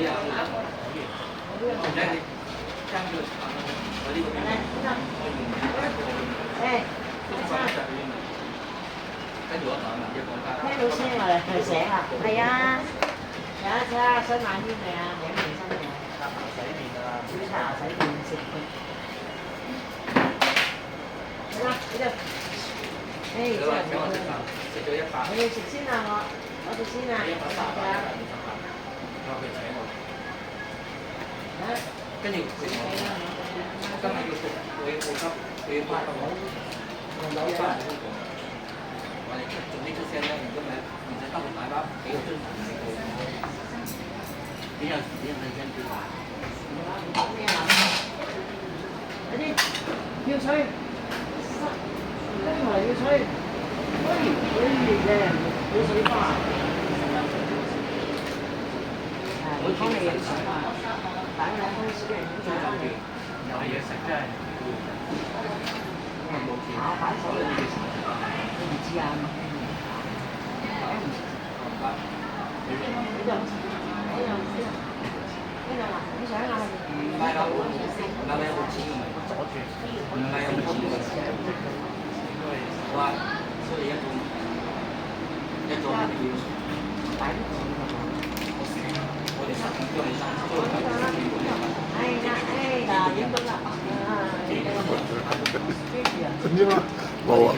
聽到聲啊，佢醒啦。係啊，有一隻新眼圈未啊？兩面新嘅。刷牙洗面啊！刷牙洗面食佢。好啦，呢度。誒，真係好食。食咗100。你哋食先啊，我哋先啊。跟住今日要讀，我要報級，我要報級我哋做呢出聲咧，如果唔係唔使兜大把幾個鐘頭食到。邊有時間去跟住話？咩啊？嗰啲要水，跟住要水，要水花。我幫你影相啊！擺兩公司嘅影相。有嘢食真係。炒擺手裏邊，你唔知啊？你想啊？唔係有冇錢㗎嘛？阻住。唔係有冇錢㗎？好啊，所以一種擺啲錢㗎嘛。我哋3點鐘起身，做嗱，影到啦。點啊？冇啊！